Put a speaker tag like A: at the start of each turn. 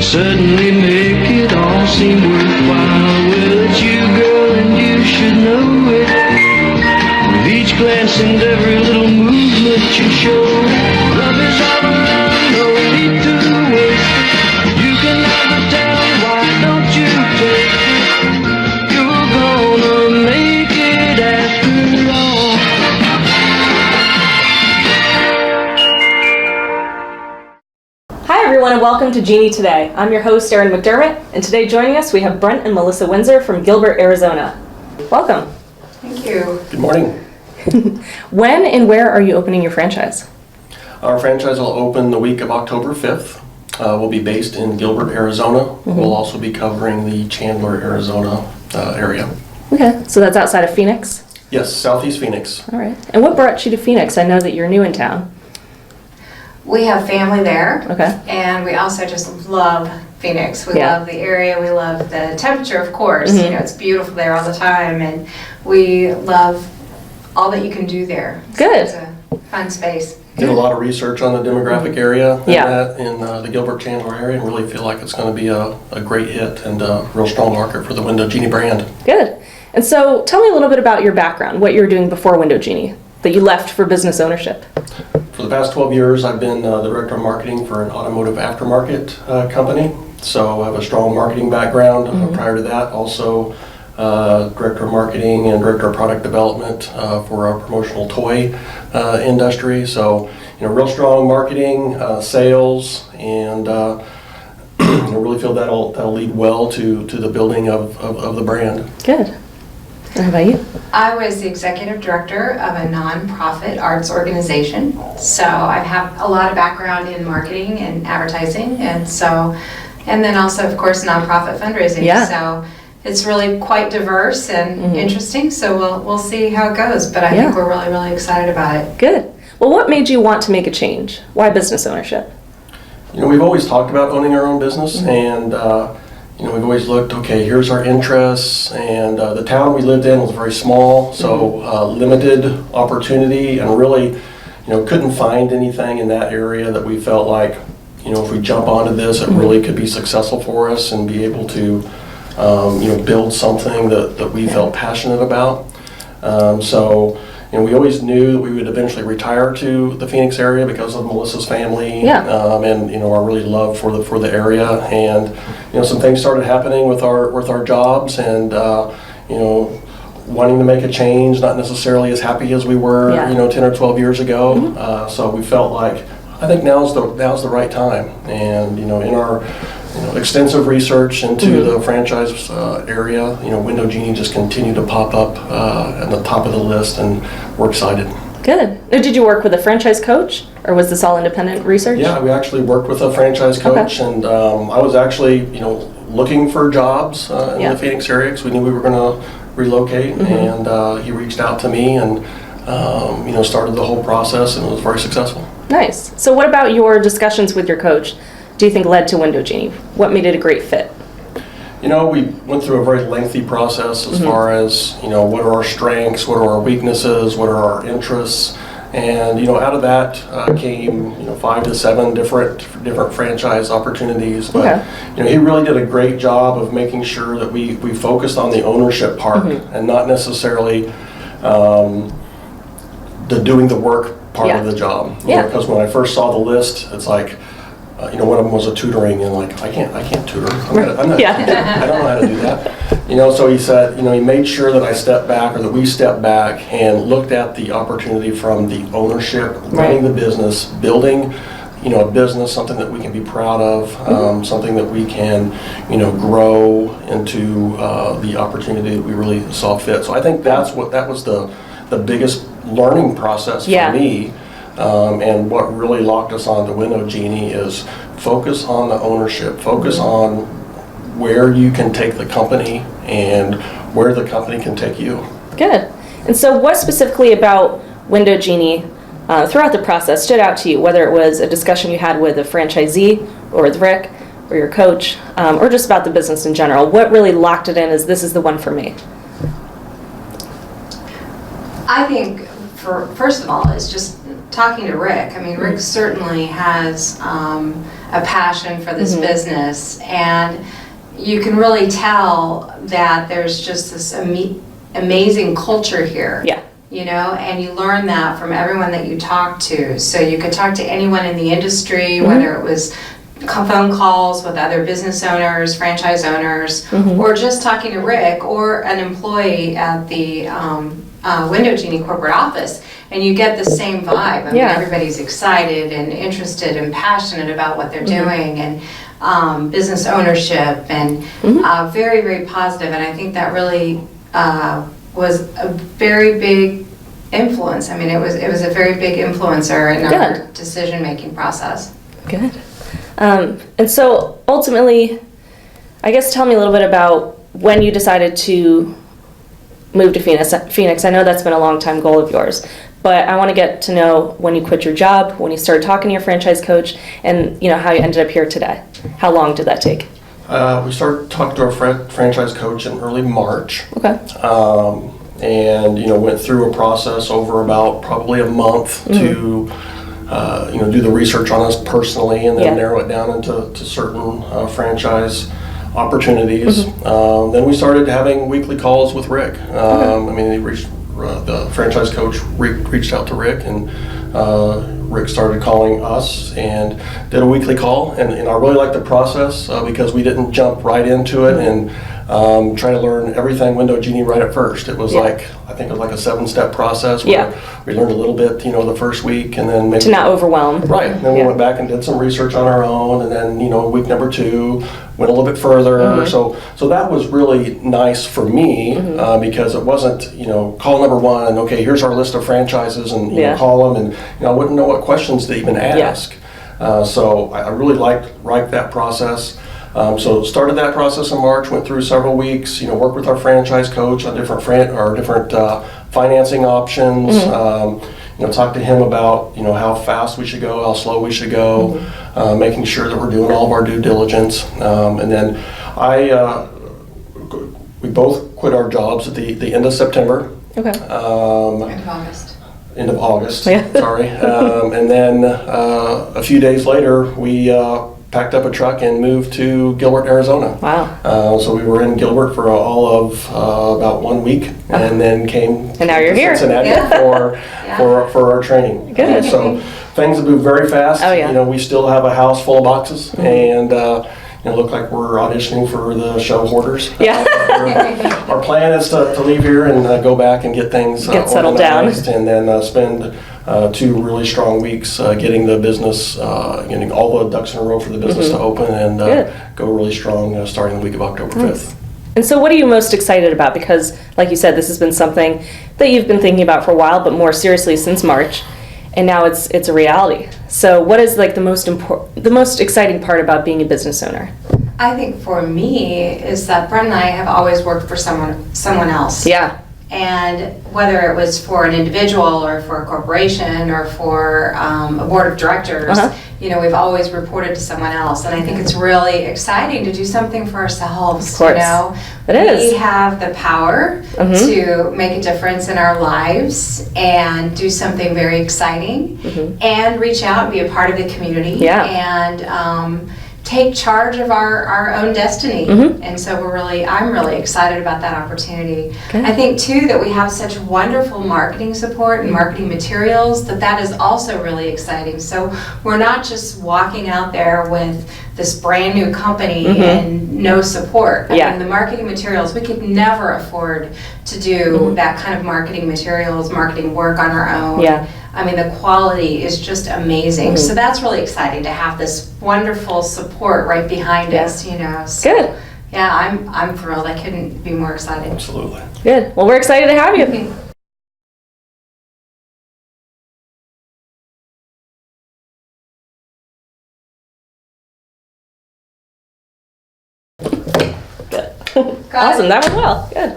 A: suddenly make it all seem worthwhile. Well, it's you, girl, and you should know it. With each glance and every little movement you show, love is all around, no need to waste it. You can never tell, why don't you take it? You're gonna make it after all.
B: Hi everyone and welcome to Genie Today. I'm your host Erin McDermott, and today joining us we have Brent and Melissa Windsor from Gilbert, Arizona. Welcome.
C: Thank you.
D: Good morning.
B: When and where are you opening your franchise?
D: Our franchise will open the week of October 5th. We'll be based in Gilbert, Arizona.
B: Mm-hmm.
D: We'll also be covering the Chandler, Arizona area.
B: Okay, so that's outside of Phoenix?
D: Yes, Southeast Phoenix.
B: All right. And what brought you to Phoenix? I know that you're new in town.
C: We have family there.
B: Okay.
C: And we also just love Phoenix. We
B: Yeah.
C: love the area. We love the temperature, of course.
B: Mhm.
C: You know, it's beautiful there all the time. And we love all that you can do there. So
B: Good.
C: it's a fun space.
D: Did a lot of research on the demographic area
B: Yeah.
D: in the Gilbert, Chandler area, and really feel like it's going to be a great hit and a real strong market for the Window Genie brand.
B: Good. And so tell me a little bit about your background, what you were doing before Window Genie, that you left for business ownership.
D: For the past 12 years, I've been the Director of Marketing for an automotive aftermarket company. So I have a strong marketing background. Prior to that, also Director of Marketing and Director of Product Development for our promotional toy industry. So, real strong marketing, sales, and I really feel that'll lead well to the building of the brand.
B: Good. And how about you?
C: I was the executive director of a nonprofit arts organization. So I have a lot of background in marketing and advertising. And then also, of course, nonprofit fundraising.
B: Yeah.
C: So it's really quite diverse and interesting. So we'll see how it goes. But I
B: Yeah.
C: think we're really, really excited about it.
B: Good. Well, what made you want to make a change? Why business ownership?
D: We've always talked about owning our own business, and we've always looked, okay, here's our interests, and the town we lived in was very small, so limited opportunity, and really, couldn't find anything in that area that we felt like, if we jump onto this, it really could be successful for us and be able to, build something that we felt passionate about. We always knew that we would eventually retire to the Phoenix area because of Melissa's family, and our really love for the area. And some things started happening with our jobs, and wanting to make a change, not necessarily as happy as we were 10 or 12 years ago. So we felt like I think now's the right time. And in our extensive research into the franchise area, Window Genie just continued to pop up at the top of the list, and we're excited.
B: Good. Now, did you work with a franchise coach, or was this all independent research?
D: Yeah, we actually worked with a franchise coach, and I was actually, looking for jobs in the Phoenix area because we knew we were going to relocate, and he reached out to me and, started the whole process, and it was very successful.
B: Nice. So what about your discussions with your coach do you think led to Window Genie? What made it a great fit?
D: We went through a very lengthy process as far as, what are our strengths, what are our weaknesses, what are our interests, and, out of that came, 5 to 7 different franchise opportunities. But, he really did a great job of making sure that we focused on the ownership part and not necessarily the doing the work part of the job. Because when I first saw the list, it's like, one of them was a tutoring, and like, I can't tutor. I don't know how to do that. So he said, he made sure that I stepped back, or that we stepped back and looked at the opportunity from the ownership, running the business, building, a business, something that we can be proud of, something that we can, grow into the opportunity that we really saw fit. So I think that was the biggest learning process for me. And what really locked us on to Window Genie is focus on the ownership, focus on where you can take the company and where the company can take you.
B: Good. And so what specifically about Window Genie throughout the process stood out to you, whether it was a discussion you had with a franchisee or with Rick or your coach, or just about the business in general? What really locked it in as this is the one for me?
C: I think, first of all, it's just talking to Rick. I mean, Rick certainly has a passion for this business. And you can really tell that there's just this amazing culture here.
B: Yeah.
C: You know, and you learn that from everyone that you talk to. So you could talk to anyone in the industry, whether it was phone calls with other business owners, franchise owners, or just talking to Rick or an employee at the Window Genie corporate office, and you get the same vibe. I mean, everybody's excited and interested and passionate about what they're doing, and business ownership, and very, very positive. And I think that really was a very big influence. I mean, it was a very big influencer in our decision-making process. Good.
B: And so ultimately, I guess tell me a little bit about when you decided to move to Phoenix. I know that's been a long time goal of yours, but I want to get to know when you quit your job, when you started talking to your franchise coach, and how you ended up here today. How long did that take?
D: We started talking to our franchise coach in early March.
B: Okay.
D: And went through a process over about probably a month to do the research on us personally, and then narrow it down into certain franchise opportunities. Then we started having weekly calls with Rick. I mean, the franchise coach reached out to Rick, and Rick started calling us and did a weekly call. And I really liked the process because we didn't jump right into it and try to learn everything Window Genie right at first. It was I think it was like a 7-step process where we learned a little bit, the first week, and then maybe
B: to not overwhelm.
D: Right. And then we went back and did some research on our own, and then week number 2 went a little bit further. So that was really nice for me because it wasn't call number 1. Okay, here's our list of franchises, and call them, and I wouldn't know what questions to even ask. So I really liked that process. So started that process in March, went through several weeks, worked with our franchise coach on different financing options, talked to him about, how fast we should go, how slow we should go, making sure that we're doing all of our due diligence. And then we both quit our jobs at the end of September.
B: Okay.
C: End of August.
D: End of August, sorry. And then a few days later, we packed up a truck and moved to Gilbert, Arizona.
B: Wow.
D: So we were in Gilbert for all of about 1 week, and then came
B: and now you're here.
D: Cincinnati for our training.
B: Good.
D: So things have moved very fast.
B: Oh, yeah.
D: We still have a house full of boxes, and look like we're auditioning for the show Hoarders.
B: Yeah.
D: Our plan is to leave here and go back and get things
B: settled down,
D: and then spend 2 really strong weeks getting the business, getting all the ducks in a row for the business to open, and go really strong starting the week of October 5th.
B: And so what are you most excited about? Because, like you said, this has been something that you've been thinking about for a while, but more seriously since March, and now it's a reality. So what is like the most exciting part about being a business owner?
C: I think for me is that Brent and I have always worked for someone else.
B: Yeah.
C: And whether it was for an individual or for a corporation or for a board of directors, we've always reported to someone else. And I think it's really exciting to do something for ourselves.
B: Of course. It is.
C: We have the power to make a difference in our lives and do something very exciting and reach out and be a part of the community and take charge of our own destiny. And so I'm really excited about that opportunity. Good. I think too that we have such wonderful marketing support and marketing materials that is also really exciting. So we're not just walking out there with this brand new company and no support. I mean, the marketing materials, we could never afford to do that kind of marketing work on our own. Yeah. I mean, the quality is just amazing. So that's really exciting to have this wonderful support right behind us, So,
B: good.
C: Yeah, I'm thrilled. I couldn't be more excited.
D: Absolutely.
B: Good. Well, we're excited to have you. Good. Awesome. That went well. Good.